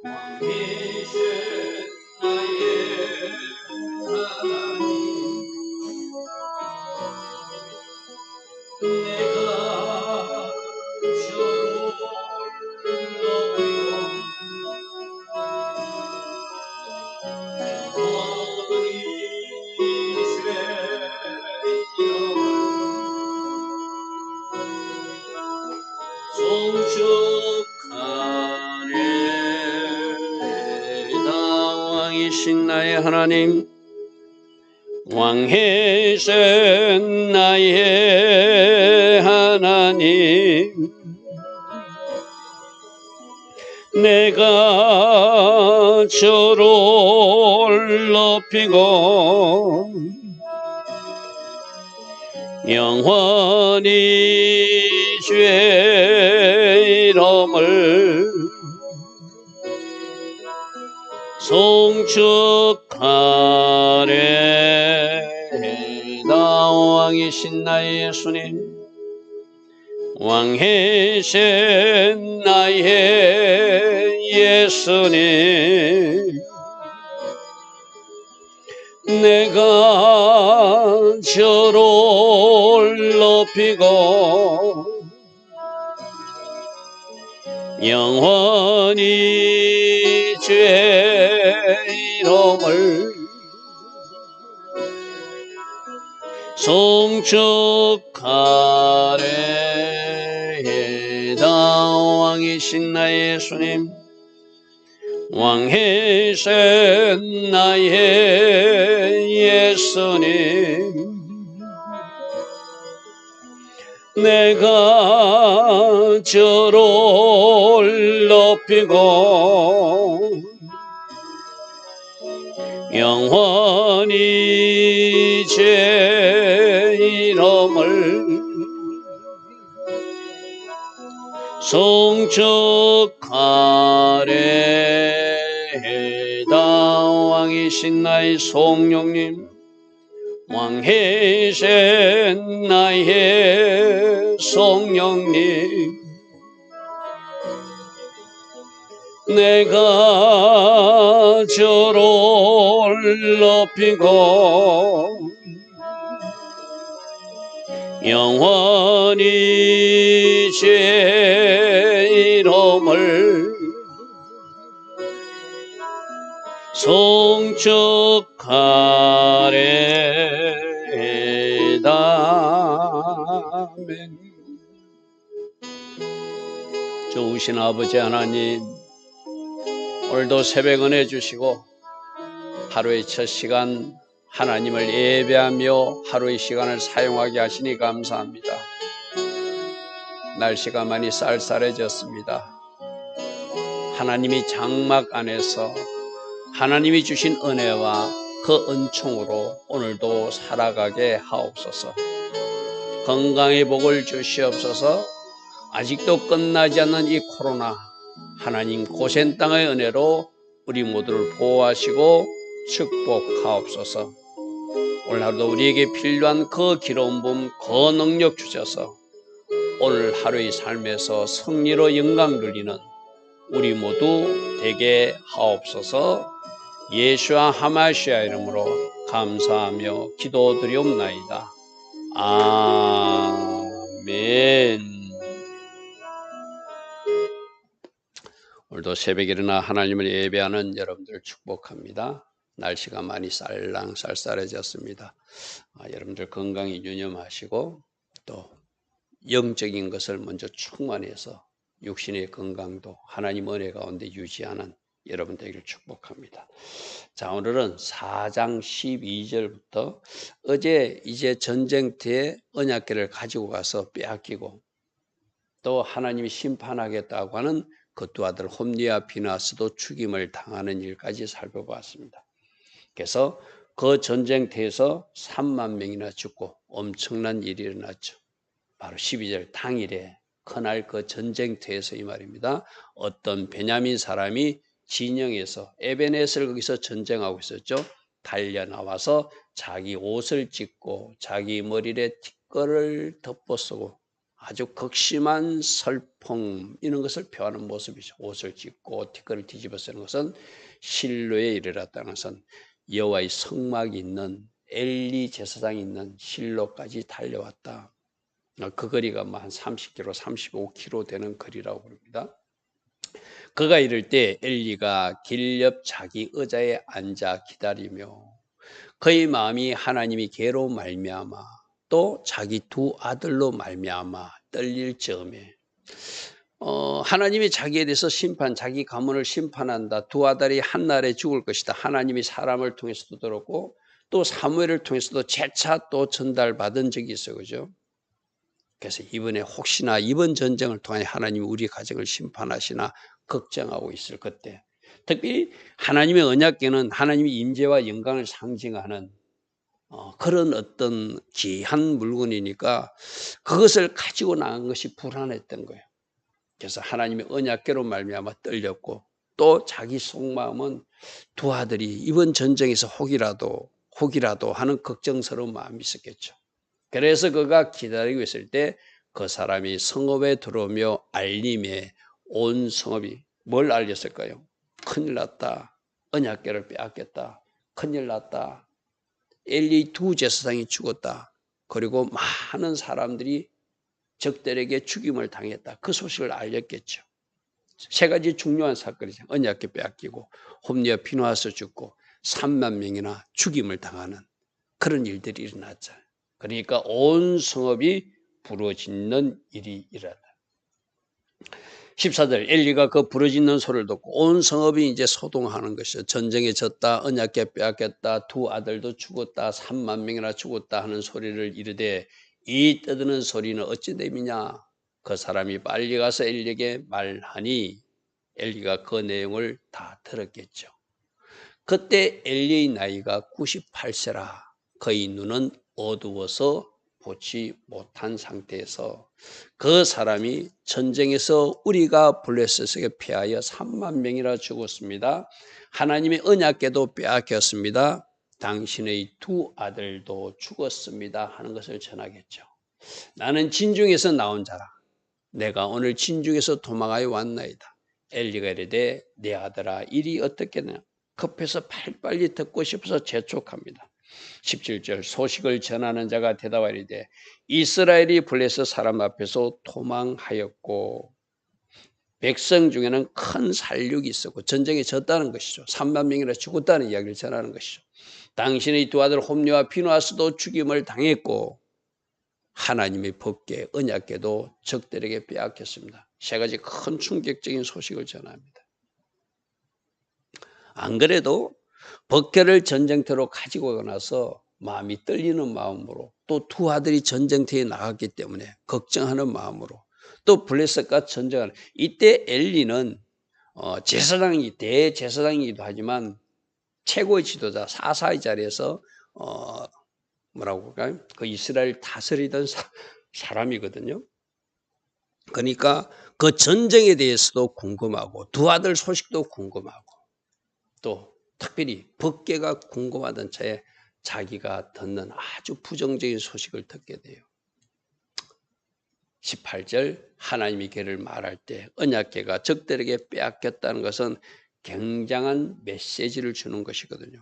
왕이신 나의 하나님, 내가 주를 높이고 영원히 주의 이름을 송축하리이다. 왕이신 나의 하나님, 왕이신 나의 하나님, 내가 주를 높이고 영원히 주의 이름을 송축하리이다. 왕이신 나의 예수님, 왕이신 나의 예수님, 내가 주를 높이고 영원히 주의 이름을 송축하리이다. 왕이신 나의 예수님, 왕이신 나의 예수님, 내가 주를 높이고 영원히 제 이름을 송축하리이다. 왕이신 나의 성령님, 왕이신 나의 성령님, 내가 주를 높이고 영원히 제 이름을 송축하리이다. 아멘. 좋으신 아버지 하나님, 오늘도 새벽 은혜 주시고 하루의 첫 시간 하나님을 예배하며 하루의 시간을 사용하게 하시니 감사합니다. 날씨가 많이 쌀쌀해졌습니다. 하나님이 장막 안에서 하나님이 주신 은혜와 그 은총으로 오늘도 살아가게 하옵소서. 건강의 복을 주시옵소서. 아직도 끝나지 않는 이 코로나, 하나님 고센 땅의 은혜로 우리 모두를 보호하시고 축복하옵소서. 오늘 하루도 우리에게 필요한 그 기름 부음, 그 능력 주셔서 오늘 하루의 삶에서 승리로 영광 누리는 우리 모두 되게 하옵소서. 예수와 하마시아 이름으로 감사하며 기도드리옵나이다. 아멘. 오늘도 새벽에 일어나 하나님을 예배하는 여러분들 축복합니다. 날씨가 많이 쌀쌀해졌습니다. 여러분들 건강히 유념하시고 또 영적인 것을 먼저 충만해서 육신의 건강도 하나님 은혜 가운데 유지하는 여러분 되기를 축복합니다. 자, 오늘은 4장 12절부터 어제 이제 전쟁터에 언약궤를 가지고 가서 빼앗기고 또 하나님이 심판하겠다고 하는 그 두 아들 홈리와 비나스도 죽임을 당하는 일까지 살펴봤습니다. 그래서 그 전쟁터에서 3만 명이나 죽고 엄청난 일이 일어났죠. 바로 12절 당일에 그날 그 전쟁터에서 이 말입니다. 어떤 베냐민 사람이 진영에서 에베네스를 거기서 전쟁하고 있었죠. 달려 나와서 자기 옷을 찢고 자기 머리에 티끌을 덮어쓰고 아주 극심한 슬픔 이런 것을 표하는 모습이죠. 옷을 찢고 티끌을 뒤집어 쓰는 것은 실로에 이르렀다는 것은 여호와의 성막이 있는 엘리 제사장이 있는 실로까지 달려왔다. 그 거리가 한 30km, 35km 되는 거리라고 부릅니다. 그가 이럴 때 엘리가 길 옆 자기 의자에 앉아 기다리며 그의 마음이 하나님이 개로 말미암아 또 자기 두 아들로 말미암아 떨릴 즈음에 하나님이 자기에 대해서 자기 가문을 심판한다. 두 아들이 한날에 죽을 것이다. 하나님이 사람을 통해서도 들었고 또 사무엘을 통해서도 재차 또 전달받은 적이 있어요. 그죠? 그래서 이번에 혹시나 이번 전쟁을 통해 하나님이 우리 가정을 심판하시나 걱정하고 있을 그때 특히 하나님의 언약궤는 하나님의 임재와 영광을 상징하는 그런 어떤 귀한 물건이니까 그것을 가지고 나간 것이 불안했던 거예요. 그래서 하나님의 언약궤로 말미암아 떨렸고 또 자기 속마음은 두 아들이 이번 전쟁에서 혹이라도 하는 걱정스러운 마음이 있었겠죠. 그래서 그가 기다리고 있을 때 그 사람이 성읍에 들어오며 알림에 온 성읍이 뭘 알렸을까요? 큰일 났다. 언약궤를 빼앗겼다. 큰일 났다. 엘리 두 제사장이 죽었다. 그리고 많은 사람들이 적들에게 죽임을 당했다. 그 소식을 알렸겠죠. 세 가지 중요한 사건이죠. 언약궤 빼앗기고 홈리와 피노하스 죽고 3만 명이나 죽임을 당하는 그런 일들이 일어났잖아요. 그러니까 온 성읍이 부러지는 일이 일어났다. 14절 엘리가 그 부러지는 소리를 듣고 온 성읍이 이제 소동하는 것이죠. 전쟁에 졌다, 언약궤 빼앗겼다, 두 아들도 죽었다, 3만 명이나 죽었다 하는 소리를 이르되 이 떠드는 소리는 어찌 됨이냐? 그 사람이 빨리 가서 엘리에게 말하니 엘리가 그 내용을 다 들었겠죠. 그때 엘리의 나이가 98세라 그의 눈은 어두워서 보지 못한 상태에서 그 사람이 전쟁에서 우리가 블레셋에게 패하여 3만 명이나 죽었습니다. 하나님의 언약궤도 빼앗겼습니다. 당신의 두 아들도 죽었습니다 하는 것을 전하겠죠. 나는 진중에서 나온 자라. 내가 오늘 진중에서 도망하여 왔나이다. 엘리가 이르되 내 아들아 일이 어떻겠냐. 급해서 빨리 듣고 싶어서 재촉합니다. 17절 소식을 전하는 자가 대답하여 이르되 이스라엘이 블레셋 사람 앞에서 도망하였고 백성 중에는 큰 살육이 있었고 전쟁에 졌다는 것이죠. 3만 명이나 죽었다는 이야기를 전하는 것이죠. 당신의 두 아들 홈리와 피노하스도 죽임을 당했고 하나님의 법궤 언약궤도 적들에게 빼앗겼습니다. 세 가지 큰 충격적인 소식을 전합니다. 안 그래도 법궤를 전쟁터로 가지고 나서 마음이 떨리는 마음으로 또 두 아들이 전쟁터에 나갔기 때문에 걱정하는 마음으로 또 블레셋과 전쟁하는 이때 엘리는 대제사장이기도 하지만 최고의 지도자 사사의 자리에서 뭐라고 할까요? 그 이스라엘 다스리던 사람이거든요. 그러니까 그 전쟁에 대해서도 궁금하고 두 아들 소식도 궁금하고 또 특별히 법궤가 궁금하던 차에 자기가 듣는 아주 부정적인 소식을 듣게 돼요. 18절 하나님이 걔를 말할 때 언약궤가 적들에게 빼앗겼다는 것은 굉장한 메시지를 주는 것이거든요.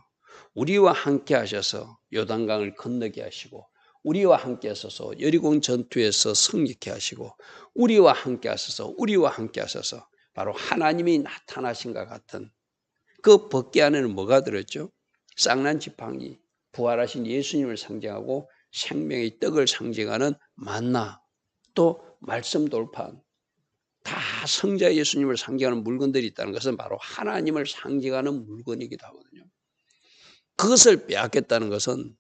우리와 함께 하셔서 요단강을 건너게 하시고 우리와 함께 하셔서 여리고 전투에서 승리케 하시고 우리와 함께 하셔서 바로 하나님이 나타나신 것 같은 그 법궤 안에는 뭐가 들었죠? 쌍난 지팡이, 부활하신 예수님을 상징하고 생명의 떡을 상징하는 만나, 또 말씀 돌판, 다 성자 예수님을 상징하는 물건들이 있다는 것은 바로 하나님을 상징하는 물건이기도 하거든요. 그것을 빼앗겼다는 것은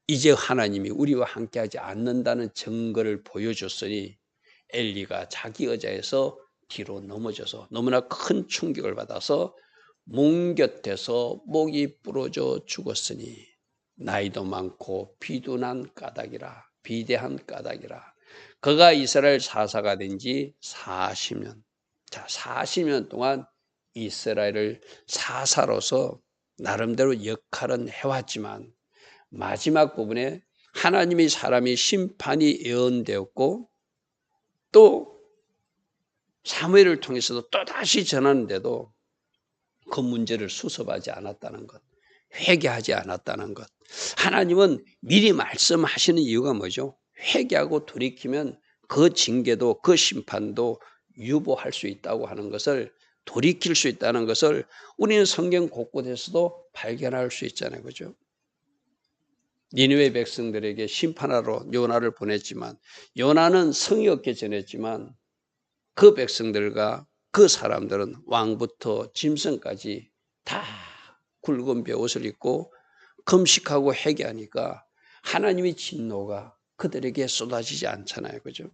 이제 하나님이 우리와 함께하지 않는다는 증거를 보여줬으니 엘리가 자기 의자에서 뒤로 넘어져서 너무나 큰 충격을 받아서 문 곁에서 목이 부러져 죽었으니 나이도 많고 비둔한 까닭이라 비대한 까닭이라. 그가 이스라엘 사사가 된 지 40년. 자, 40년 동안 이스라엘을 사사로서 나름대로 역할은 해왔지만 마지막 부분에 하나님의 사람이 심판이 예언되었고 또 사무엘을 통해서도 또다시 전하는데도 그 문제를 수습하지 않았다는 것, 회개하지 않았다는 것. 하나님은 미리 말씀하시는 이유가 뭐죠? 회개하고 돌이키면 그 징계도 그 심판도 유보할 수 있다고 하는 것을, 돌이킬 수 있다는 것을 우리는 성경 곳곳에서도 발견할 수 있잖아요. 그죠? 니느웨 백성들에게 심판하러 요나를 보냈지만, 요나는 성의 없게 전했지만 그 백성들과 그 사람들은 왕부터 짐승까지 다 굵은 베옷을 입고 금식하고 회개하니까 하나님의 진노가 그들에게 쏟아지지 않잖아요. 그죠?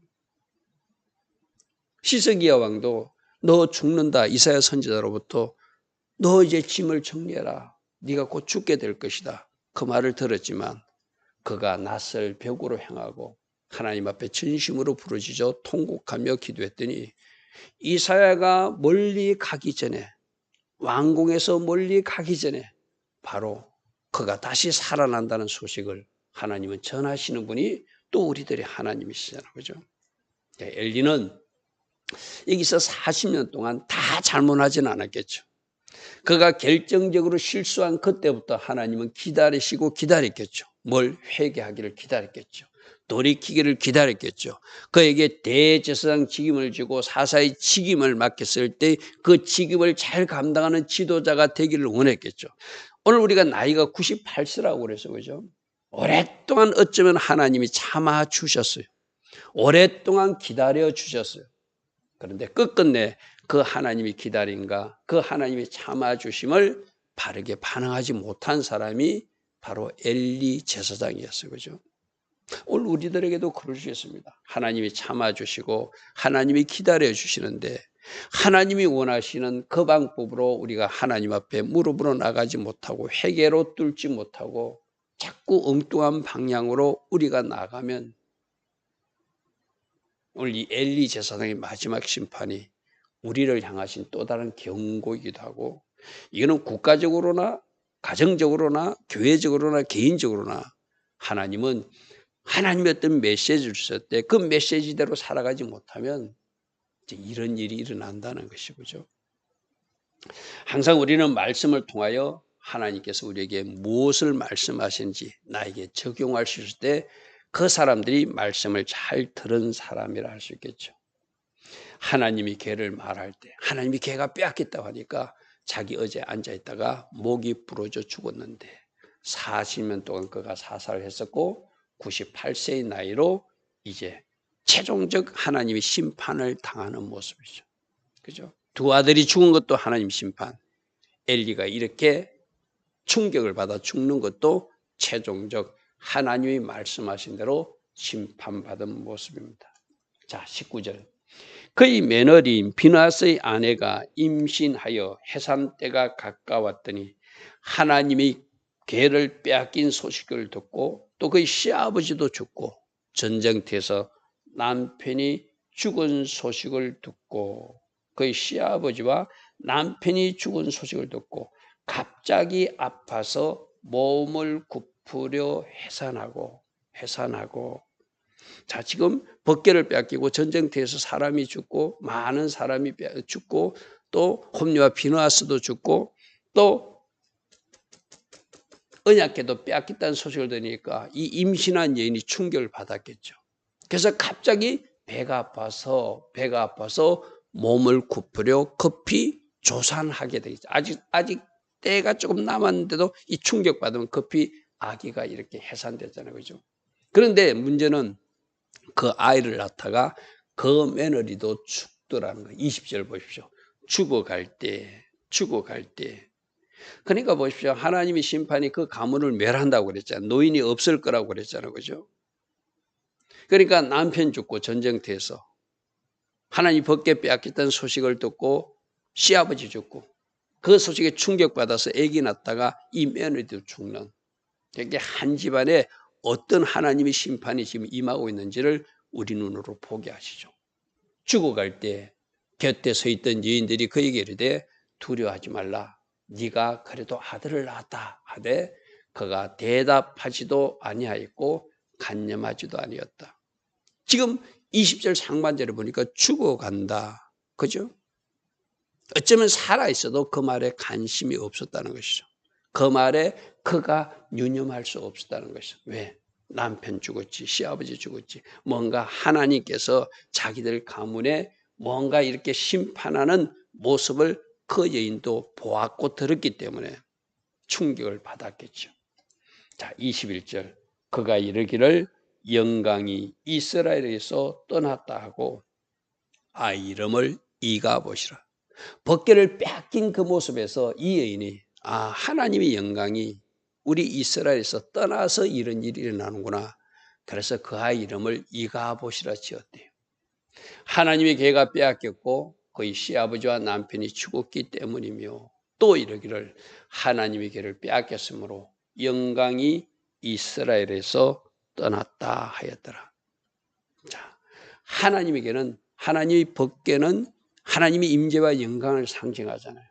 시스기야 왕도 너 죽는다, 이사야 선지자로부터 너 이제 짐을 정리해라, 네가 곧 죽게 될 것이다, 그 말을 들었지만 그가 낯을 벽으로 향하고 하나님 앞에 진심으로 부르짖어 통곡하며 기도했더니 이사야가 멀리 가기 전에, 왕궁에서 멀리 가기 전에 바로 그가 다시 살아난다는 소식을 하나님은 전하시는 분이 또 우리들의 하나님이시잖아요. 그죠? 엘리는 여기서 40년 동안 다 잘못하지는 않았겠죠. 그가 결정적으로 실수한 그때부터 하나님은 기다리시고 기다렸겠죠. 뭘? 회개하기를 기다렸겠죠. 돌이키기를 기다렸겠죠. 그에게 대제사장 직임을 주고 사사의 직임을 맡겼을 때 그 직임을 잘 감당하는 지도자가 되기를 원했겠죠. 오늘 우리가 나이가 98세라고 그래서 그죠? 오랫동안 어쩌면 하나님이 참아 주셨어요. 오랫동안 기다려 주셨어요. 그런데 끝끝내 그 하나님이 기다림과 그 하나님이 참아주심을 바르게 반응하지 못한 사람이 바로 엘리 제사장이었어요. 그죠? 오늘 우리들에게도 그럴 수 있습니다. 하나님이 참아주시고 하나님이 기다려주시는데 하나님이 원하시는 그 방법으로 우리가 하나님 앞에 무릎으로 나가지 못하고 회개로 뚫지 못하고 자꾸 엉뚱한 방향으로 우리가 나가면 오늘 이 엘리 제사장의 마지막 심판이 우리를 향하신 또 다른 경고이기도 하고, 이거는 국가적으로나 가정적으로나 교회적으로나 개인적으로나 하나님은 하나님의 어떤 메시지를 주셨을 때 그 메시지대로 살아가지 못하면 이제 이런 일이 일어난다는 것이죠. 항상 우리는 말씀을 통하여 하나님께서 우리에게 무엇을 말씀하신지 나에게 적용할 수 있을 때 그 사람들이 말씀을 잘 들은 사람이라 할 수 있겠죠. 하나님이 개를 말할 때 하나님이 개가 빼앗겼다고 하니까 자기 어제 앉아있다가 목이 부러져 죽었는데 40년 동안 그가 사살을 했었고 98세의 나이로 이제 최종적 하나님의 심판을 당하는 모습이죠. 그죠? 두 아들이 죽은 것도 하나님 심판, 엘리가 이렇게 충격을 받아 죽는 것도 최종적 하나님이 말씀하신 대로 심판받은 모습입니다. 자, 19절. 그의 며느리인 비나스의 아내가 임신하여 해산 때가 가까웠더니 하나님이 개를 빼앗긴 소식을 듣고 또 그의 시아버지도 죽고 전쟁터에서 남편이 죽은 소식을 듣고 그의 시아버지와 남편이 죽은 소식을 듣고 갑자기 아파서 몸을 굽으려 해산하고 자, 지금 법궤를 빼앗기고 전쟁터에서 사람이 죽고 많은 사람이 죽고 또 홈리와 비누아스도 죽고 또 언약궤도 빼앗겼다는 소식을 들으니까 이 임신한 여인이 충격을 받았겠죠. 그래서 갑자기 배가 아파서 몸을 굽으려 급히 조산하게 되겠죠. 아직 때가 조금 남았는데도 이 충격받으면 급히 아기가 이렇게 해산됐잖아요. 그죠? 그런데 문제는 그 아이를 낳다가 그 며느리도 죽더라는 거예요. 20절 보십시오. 죽어갈 때. 그러니까 보십시오. 하나님의 심판이 그 가문을 멸한다고 그랬잖아요. 노인이 없을 거라고 그랬잖아요. 그죠? 그러니까 남편 죽고 전쟁터에서 하나님 법궤 빼앗겼다는 소식을 듣고 시아버지 죽고 그 소식에 충격받아서 아기 낳다가 이 며느리도 죽는, 이게 한 집안에 어떤 하나님의 심판이 지금 임하고 있는지를 우리 눈으로 보게 하시죠. 죽어갈 때 곁에 서 있던 여인들이 그에게 이르되 두려워하지 말라, 네가 그래도 아들을 낳았다 하되 그가 대답하지도 아니하였고 간념하지도 아니었다. 지금 20절 상반절에 보니까 죽어간다. 그죠? 어쩌면 살아있어도 그 말에 관심이 없었다는 것이죠. 그 말에 그가 유념할 수 없었다는 것이죠. 왜? 남편 죽었지, 시아버지 죽었지. 뭔가 하나님께서 자기들 가문에 뭔가 이렇게 심판하는 모습을 그 여인도 보았고 들었기 때문에 충격을 받았겠죠. 자, 21절. 그가 이르기를 영광이 이스라엘에서 떠났다 하고 아이 이름을 이가봇이라. 벗개를 빼앗긴 그 모습에서 이 여인이 하나님의 영광이 우리 이스라엘에서 떠나서 이런 일이 일어나는구나. 그래서 그 아이 이름을 이가봇이라 지었대요. 하나님의 계가 빼앗겼고 그의 시아버지와 남편이 죽었기 때문이며 또 이러기를 하나님의 계를 빼앗겼으므로 영광이 이스라엘에서 떠났다 하였더라. 자, 하나님의 계는 하나님의 법궤는 하나님의 임재와 영광을 상징하잖아요.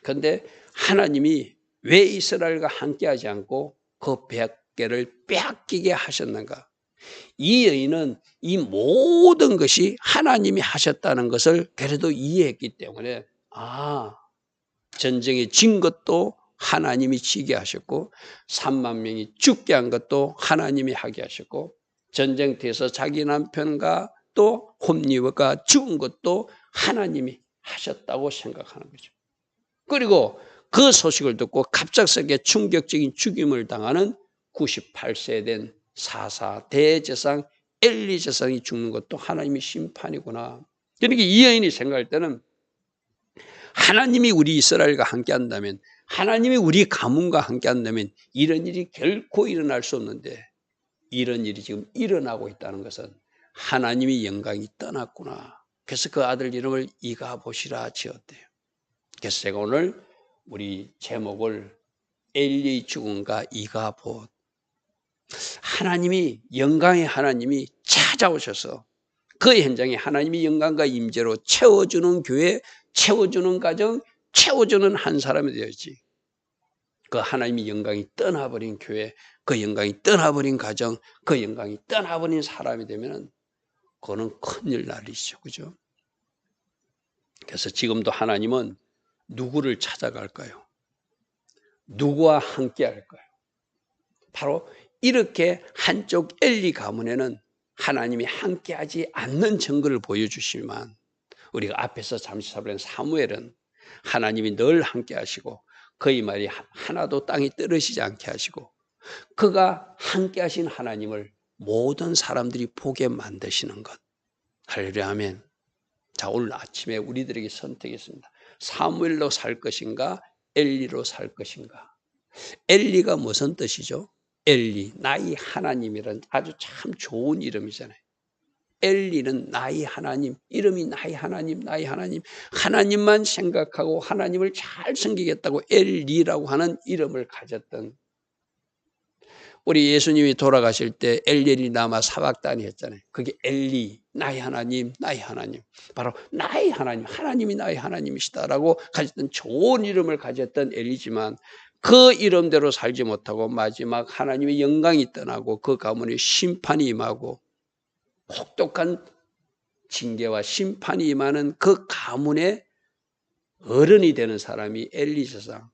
그런데 하나님이 왜 이스라엘과 함께하지 않고 그 법궤를 빼앗기게 하셨는가? 이 여인은 이 모든 것이 하나님이 하셨다는 것을 그래도 이해했기 때문에 전쟁에 진 것도 하나님이 지게 하셨고 3만 명이 죽게 한 것도 하나님이 하게 하셨고 전쟁터에서 자기 남편과 또 홈리가 죽은 것도 하나님이 하셨다고 생각하는 거죠. 그리고 그 소식을 듣고 갑작스럽게 충격적인 죽임을 당하는 98세 된 사사 대제사장 엘리 제사장이 죽는 것도 하나님의 심판이구나. 그러니까 이 여인이 생각할 때는 하나님이 우리 이스라엘과 함께 한다면, 하나님이 우리 가문과 함께 한다면 이런 일이 결코 일어날 수 없는데 이런 일이 지금 일어나고 있다는 것은 하나님의 영광이 떠났구나. 그래서 그 아들 이름을 이가봇이라 지었대요. 그래서 제가 오늘 우리 제목을 엘리의 죽음과 이가봇. 하나님이 영광의 하나님이 찾아오셔서 그 현장에 하나님의 영광과 임재로 채워주는 교회, 채워주는 가정, 채워주는 한 사람이 되었지. 그 하나님의 영광이 떠나버린 교회, 그 영광이 떠나버린 가정, 그 영광이 떠나버린 사람이 되면 그거는 큰일 날이죠. 그죠? 그래서 지금도 하나님은 누구를 찾아갈까요? 누구와 함께 할까요? 바로 이렇게 한쪽 엘리 가문에는 하나님이 함께하지 않는 증거를 보여주시지만 우리가 앞에서 잠시 살펴본 사무엘은 하나님이 늘 함께하시고 그의 말이 하나도 땅에 떨어지지 않게 하시고 그가 함께하신 하나님을 모든 사람들이 보게 만드시는 것. 할렐루야 아멘. 자, 오늘 아침에 우리들에게 선택했습니다. 사무엘로 살 것인가 엘리로 살 것인가. 엘리가 무슨 뜻이죠? 엘리, 나의 하나님이란 아주 참 좋은 이름이잖아요. 엘리는 나의 하나님, 이름이 나의 하나님, 나의 하나님. 하나님만 생각하고 하나님을 잘 섬기겠다고 엘리라고 하는 이름을 가졌던, 우리 예수님이 돌아가실 때 엘리 나마 사박단이 했잖아요. 그게 엘리, 나의 하나님, 나의 하나님. 바로 나의 하나님, 하나님이 나의 하나님이시다라고 가졌던 좋은 이름을 가졌던 엘리지만 그 이름대로 살지 못하고 마지막 하나님의 영광이 떠나고 그 가문에 심판이 임하고 혹독한 징계와 심판이 임하는 그 가문의 어른이 되는 사람이 엘리 제사장.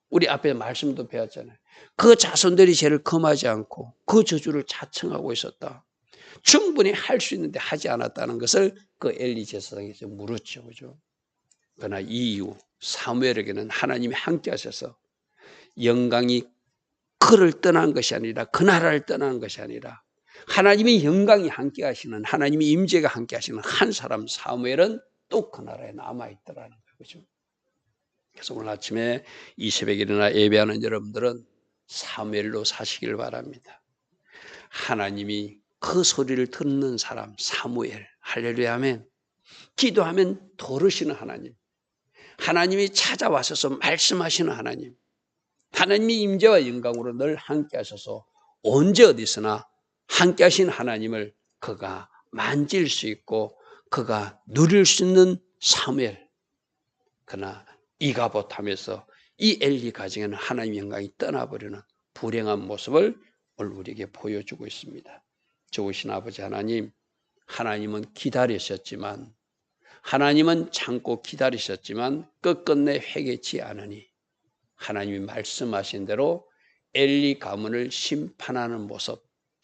우리 앞에 말씀도 배웠잖아요. 그 자손들이 죄를 금하지 않고 그 저주를 자청하고 있었다. 충분히 할 수 있는데 하지 않았다는 것을 그 엘리 제사장에서 물었죠. 그죠? 그러나 이 이후 사무엘에게는 하나님이 함께 하셔서 영광이 그를 떠난 것이 아니라 그 나라를 떠난 것이 아니라 하나님의 영광이 함께 하시는, 하나님의 임재가 함께 하시는 한 사람 사무엘은 또 그 나라에 남아있더라는 거죠. 그래서 오늘 아침에 이 새벽에 일어나 예배하는 여러분들은 사무엘로 사시길 바랍니다. 하나님이 그 소리를 듣는 사람 사무엘. 할렐루야 아멘. 기도하면 들으시는 하나님, 하나님이 찾아와셔서 말씀하시는 하나님, 하나님의 임재와 영광으로 늘 함께 하셔서 언제 어디서나 함께 하신 하나님을 그가 만질 수 있고 그가 누릴 수 있는 사무엘. 그러나 이가봇 하면서 이 엘리 가정에는 하나님의 영광이 떠나버리는 불행한 모습을 오늘 우리에게 보여주고 있습니다. 좋으신 아버지 하나님, 하나님은 기다리셨지만, 하나님은 참고 기다리셨지만 끝끝내 회개치 않으니 하나님이 말씀하신 대로 엘리 가문을 심판하는 모습,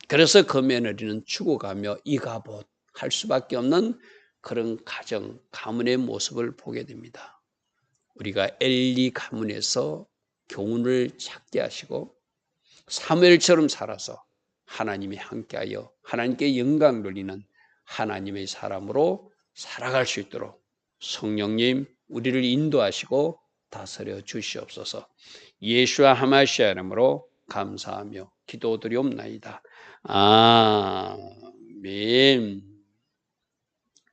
그래서 그 며느리는 죽어가며 이가봇 할 수밖에 없는 그런 가정, 가문의 모습을 보게 됩니다. 우리가 엘리 가문에서 교훈을 찾게 하시고 사무엘처럼 살아서 하나님이 함께하여 하나님께 영광 돌리는 하나님의 사람으로 살아갈 수 있도록 성령님 우리를 인도하시고 다스려 주시옵소서. 예수와 하마시아 이름으로 감사하며 기도드리옵나이다. 아멘.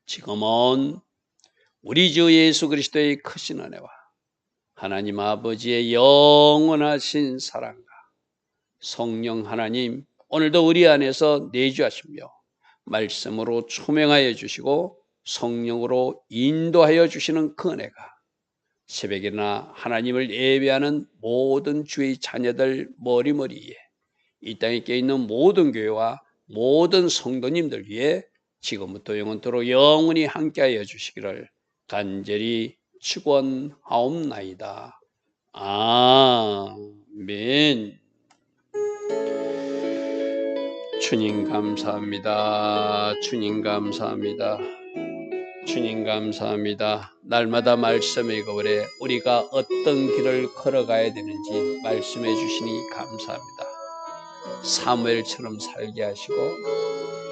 지금은 우리 주 예수 그리스도의 크신 은혜와 하나님 아버지의 영원하신 사랑과 성령 하나님 오늘도 우리 안에서 내주하시며 말씀으로 초명하여 주시고 성령으로 인도하여 주시는 그 은혜가 새벽이나 하나님을 예배하는 모든 주의 자녀들 머리머리에 이 땅에 껴있는 모든 교회와 모든 성도님들 위해 지금부터 영원토록 영원히 함께하여 주시기를 간절히 축원하옵나이다. 아멘. 주님 감사합니다. 주님 감사합니다. 주님 감사합니다. 날마다 말씀의 거울에 우리가 어떤 길을 걸어가야 되는지 말씀해 주시니 감사합니다. 사무엘처럼 살게 하시고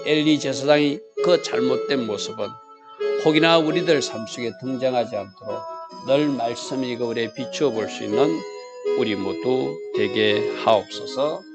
엘리 제사장이 그 잘못된 모습은 혹이나 우리들 삶 속에 등장하지 않도록 늘 말씀의 거울에 비추어 볼 수 있는 우리 모두 되게 하옵소서.